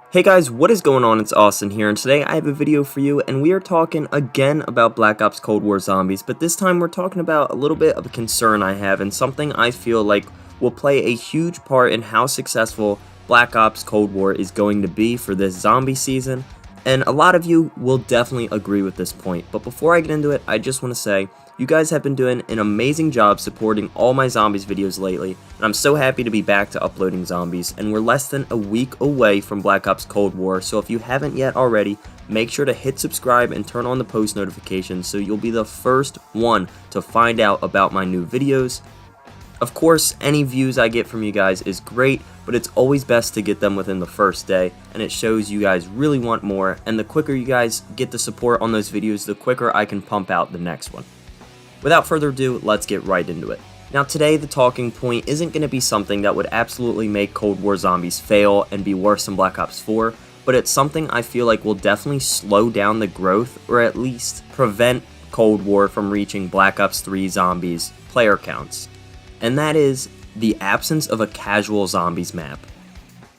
Hey guys, what is going on? It's Austin here, and today I have a video for you, and we are talking again about Black Ops Cold War Zombies, but this time we're talking about a little bit of a concern I have, and something I feel like will play a huge part in how successful Black Ops Cold War is going to be for this zombie season, and a lot of you will definitely agree with this point. But before I get into it, I just want to say, you guys have been doing an amazing job supporting all my zombies videos lately, and I'm so happy to be back to uploading zombies, and we're less than a week away from Black Ops Cold War, so if you haven't yet already, make sure to hit subscribe and turn on the post notifications so you'll be the first one to find out about my new videos. Of course, any views I get from you guys is great, but it's always best to get them within the first day, and it shows you guys really want more, and the quicker you guys get the support on those videos, the quicker I can pump out the next one. Without further ado, let's get right into it. Now today, the talking point isn't going to be something that would absolutely make Cold War Zombies fail and be worse than Black Ops 4, but it's something I feel like will definitely slow down the growth, or at least prevent Cold War from reaching Black Ops 3 Zombies player counts. And that is the absence of a casual zombies map.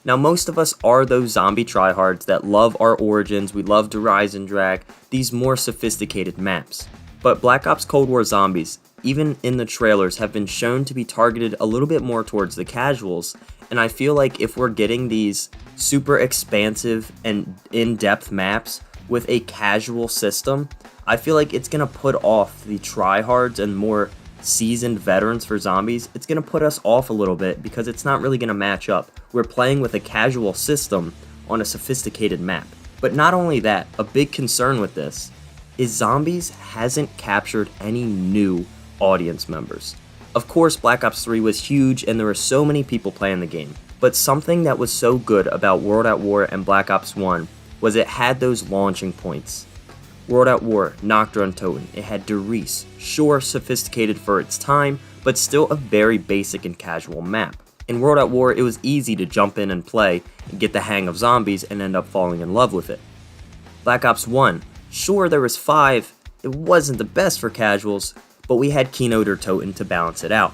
Now most of us are those zombie tryhards that love our origins, we love to rise and drag, these more sophisticated maps. But Black Ops Cold War Zombies, even in the trailers, have been shown to be targeted a little bit more towards the casuals, and I feel like if we're getting these super expansive and in-depth maps with a casual system, I feel like it's going to put off the tryhards and more seasoned veterans for zombies. It's going to put us off a little bit because it's not really going to match up. We're playing with a casual system on a sophisticated map. But not only that, a big concern with this is Zombies hasn't captured any new audience members. Of course, Black Ops 3 was huge and there were so many people playing the game, but something that was so good about World at War and Black Ops 1 was it had those launching points. World at War, Nocturne Toten, it had Derice, sure sophisticated for its time, but still a very basic and casual map. In World at War, it was easy to jump in and play and get the hang of zombies and end up falling in love with it. Black Ops 1, sure, there was 5, it wasn't the best for casuals, but we had Keynoter Toten to balance it out.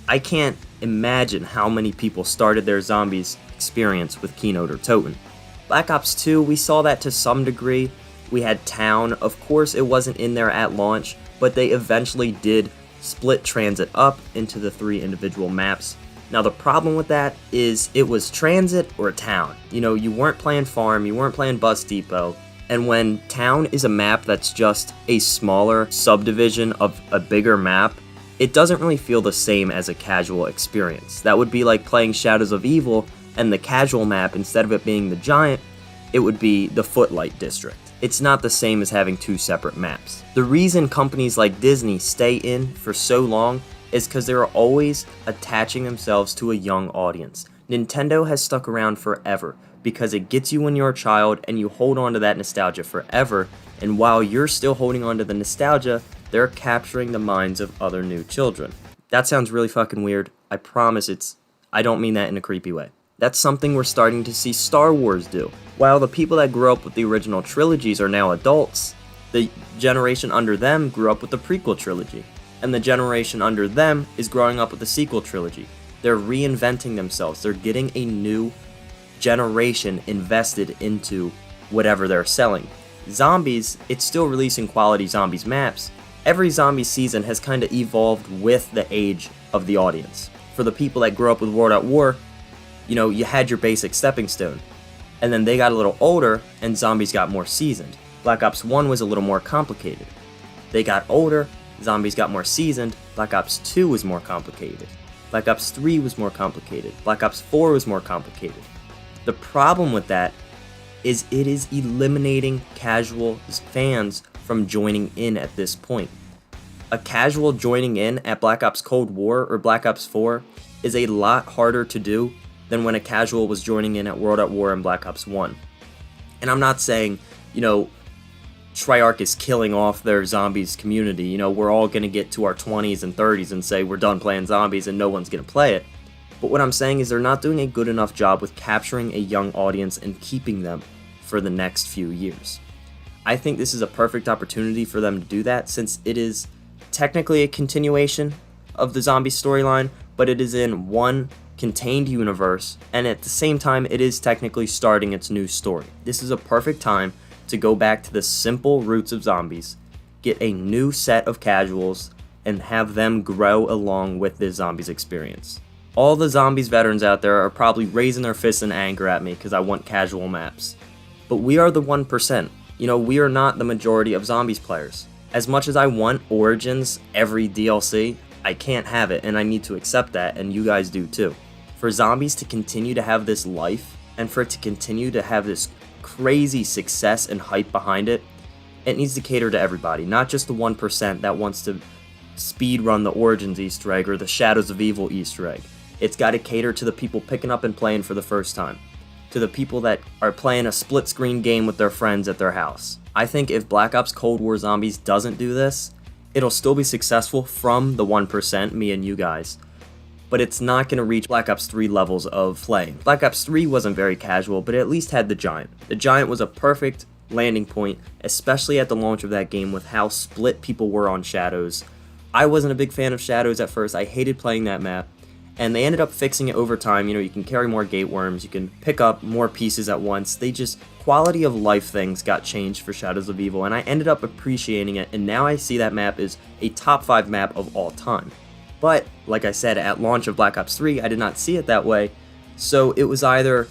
I can't imagine how many people started their zombies experience with Keynoter Toten. Black Ops 2, we saw that to some degree. We had Town, of course it wasn't in there at launch, but they eventually did split Transit up into the 3 individual maps. Now the problem with that is it was Transit or Town. You know, you weren't playing Farm, you weren't playing Bus Depot. And when Town is a map that's just a smaller subdivision of a bigger map, it doesn't really feel the same as a casual experience. That would be like playing Shadows of Evil, and the casual map, instead of it being the giant, it would be the Footlight District. It's not the same as having 2 separate maps. The reason companies like Disney stay in for so long is because they're always attaching themselves to a young audience. Nintendo has stuck around forever because it gets you when you're a child and you hold on to that nostalgia forever, and while you're still holding on to the nostalgia, they're capturing the minds of other new children. That sounds really fucking weird. I promise I don't mean that in a creepy way. That's something we're starting to see Star Wars do. While the people that grew up with the original trilogies are now adults, the generation under them grew up with the prequel trilogy, and the generation under them is growing up with the sequel trilogy. They're reinventing themselves. They're getting a new generation invested into whatever they're selling. Zombies, it's still releasing quality zombies maps. Every zombie season has kind of evolved with the age of the audience. For the people that grew up with World at War, you know, you had your basic stepping stone, and then they got a little older and zombies got more seasoned. Black Ops 1 was a little more complicated. They got older, zombies got more seasoned. Black Ops 2 was more complicated. Black Ops 3 was more complicated. Black Ops 4 was more complicated. The problem with that is it is eliminating casual fans from joining in at this point. A casual joining in at Black Ops Cold War or Black Ops 4 is a lot harder to do than when a casual was joining in at World at War and Black Ops 1. And I'm not saying, you know, Treyarch is killing off their zombies community. You know, we're all going to get to our 20s and 30s and say we're done playing zombies and no one's going to play it. But what I'm saying is they're not doing a good enough job with capturing a young audience and keeping them for the next few years. I think this is a perfect opportunity for them to do that, since it is technically a continuation of the zombie storyline, but it is in one contained universe, and at the same time, it is technically starting its new story. This is a perfect time to go back to the simple roots of zombies, get a new set of casuals, and have them grow along with this zombies experience. All the zombies veterans out there are probably raising their fists in anger at me because I want casual maps. But we are the 1%. You know, we are not the majority of zombies players. As much as I want Origins every DLC, I can't have it, and I need to accept that, and you guys do too. For zombies to continue to have this life, and for it to continue to have this crazy success and hype behind it, it needs to cater to everybody, not just the 1% that wants to speedrun the Origins Easter egg or the Shadows of Evil Easter egg. It's got to cater to the people picking up and playing for the first time, to the people that are playing a split-screen game with their friends at their house. I think if Black Ops Cold War Zombies doesn't do this, it'll still be successful from the 1%, me and you guys, but it's not going to reach Black Ops 3 levels of playing. Black Ops 3 wasn't very casual, but it at least had the Giant. The Giant was a perfect landing point, especially at the launch of that game with how split people were on Shadows. I wasn't a big fan of Shadows at first. I hated playing that map, and they ended up fixing it over time. You know, you can carry more gate worms, you can pick up more pieces at once. Quality of life things got changed for Shadows of Evil, and I ended up appreciating it, and now I see that map as a top 5 map of all time. But, like I said, at launch of Black Ops 3, I did not see it that way, so it was either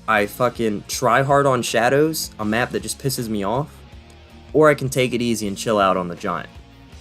I fucking try hard on Shadows, a map that just pisses me off, or I can take it easy and chill out on the Giant.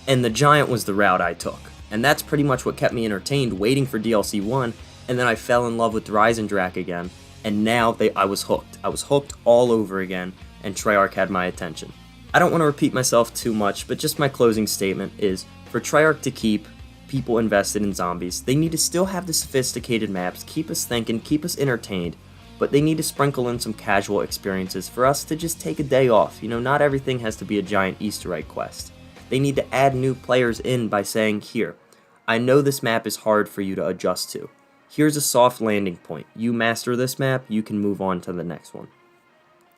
And the Giant was the route I took, and that's pretty much what kept me entertained, waiting for DLC 1, and then I fell in love with Drak again, and now I was hooked. I was hooked all over again, and Treyarch had my attention. I don't want to repeat myself too much, but just my closing statement is, for Treyarch to keep people invested in zombies, they need to still have the sophisticated maps, keep us thinking, keep us entertained, but they need to sprinkle in some casual experiences for us to just take a day off. You know, not everything has to be a giant Easter egg quest. They need to add new players in by saying, here, I know this map is hard for you to adjust to. Here's a soft landing point. You master this map, you can move on to the next one.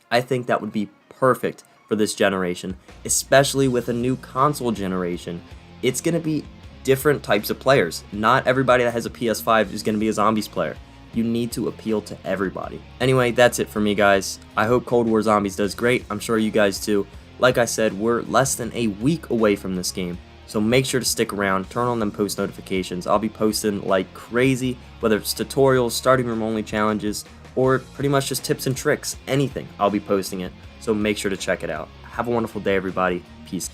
I think that would be perfect for this generation, especially with a new console generation. It's going to be different types of players. Not everybody that has a PS5 is going to be a zombies player. You need to appeal to everybody. Anyway, that's it for me, guys. I hope Cold War Zombies does great. I'm sure you guys too. Like I said, we're less than a week away from this game, so make sure to stick around, turn on them post notifications. I'll be posting like crazy, whether it's tutorials, starting room only challenges, or pretty much just tips and tricks, anything. I'll be posting it, so make sure to check it out. Have a wonderful day, everybody. Peace.